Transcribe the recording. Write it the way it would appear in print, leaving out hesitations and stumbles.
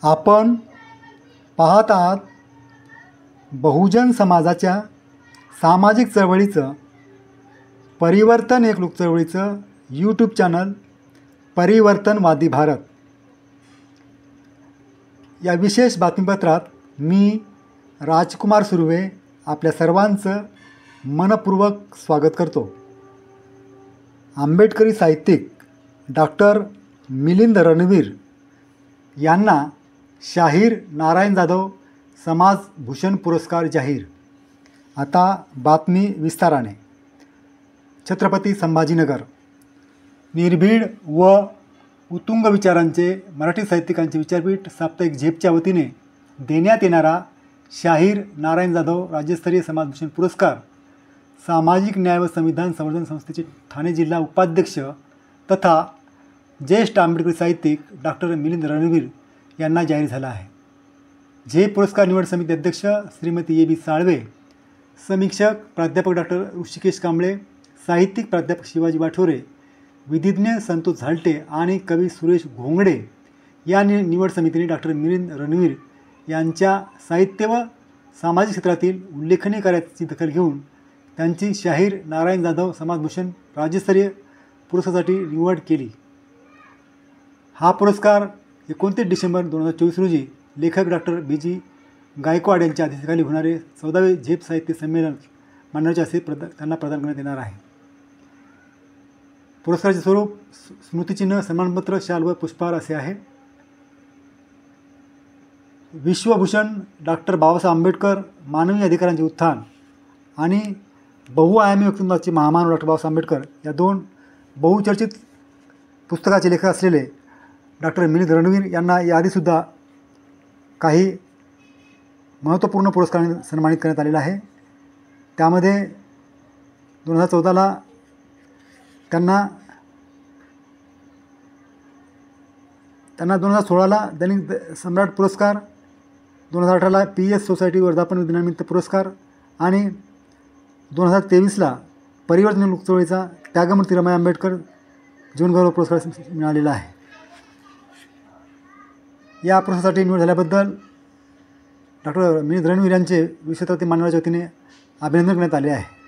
आपण पाहत आहात बहुजन समाजाच्या सामाजिक चळवळीचं परिवर्तन एक लोक चळवळीचं यूट्यूब चॅनल परिवर्तनवादी भारत या विशेष बातमीपत्रात मी राजकुमार सुर्वे आपल्या सर्वांचं मनपूर्वक स्वागत करतो। आंबेडकरी साहित्यिक डॉक्टर मिलिंद रणवीर यांना शाहीर नारायण जाधव समाजभूषण पुरस्कार जाहीर। आता बातमी विस्ताराने। छत्रपती संभाजीनगर निर्भीड व उत्तुंग विचारांचे मराठी साहित्यिकांचे विचारपीठ साप्ताहिक झेपच्या वतीने देण्यात येणारा शाहीर नारायण जाधव राज्यस्तरीय समाजभूषण पुरस्कार सामाजिक न्याय व संविधान संवर्धन संस्थेचे ठाणे जिल्हा उपाध्यक्ष तथा ज्येष्ठ आंबेडकरी साहित्यिक डॉक्टर मिलिंद रणवीर यांना जाहीर झाला आहे। झेप पुरस्कार निवड समिती अध्यक्ष श्रीमती ए.बी. साळवे, समीक्षक प्राध्यापक डॉक्टर ऋषिकेश कांबळे, साहित्यिक प्राध्यापक शिवाजी वाठोरे, विधिज्ञ संतोष झालटे आणि कवी सुरेश घोंगडे या निवड समितीने डॉक्टर मिलिंद रणवीर यांच्या साहित्य व सामाजिक क्षेत्रातील उल्लेखनीय कार्याची दखल घेऊन त्यांची शाहीर नारायण जाधव समाजभूषण राज्यस्तरीय पुरस्कारासाठी निवड केली। हा पुरस्कार 29 डिसेंबर 2024 रोजी लेखक डॉक्टर बी.जी. गायकवाड यांच्या अध्यक्षतेखाली होणारे 14वे झेप साहित्य संमेलन मांडण्याच्या हस्ते त्यांना प्रदान करण्यात येणार आहे। पुरस्काराचे स्वरूप स्मृतिचिन्ह, सन्मानपत्र, शाल व पुष्पहार असे आहे। विश्वभूषण डॉक्टर बाबासाहेब आंबेडकर मानवी अधिकारांचे उत्थान आणि बहुआयामी व्यक्तिमत्वाचे महामानव डॉक्टर बाबासाहेब आंबेडकर या दोन बहुचर्चित पुस्तकाचे लेखक असलेले डॉक्टर मिलिंद रणवीर यांना याआधीसुद्धा काही महत्त्वपूर्ण पुरस्कारांनी सन्मानित करण्यात आलेला आहे। त्यामध्ये 2014ला त्यांना 2016ला दैनिक सम्राट पुरस्कार, 2018ला PS सोसायटी वर्धापन दिनानिमित्त पुरस्कार आणि 2023ला परिवर्तन लोक चळवळीचा त्यागमूर्ती रमाई आंबेडकर जीवनगौरव पुरस्कार मिळालेला आहे। या पुरस्कारासाठी निवड झाल्याबद्दल डॉक्टर मिलिंद रणवीर यांचे विश्वतर्ती मान्यवराच्या वतीने अभिनंदन करण्यात आले आहे।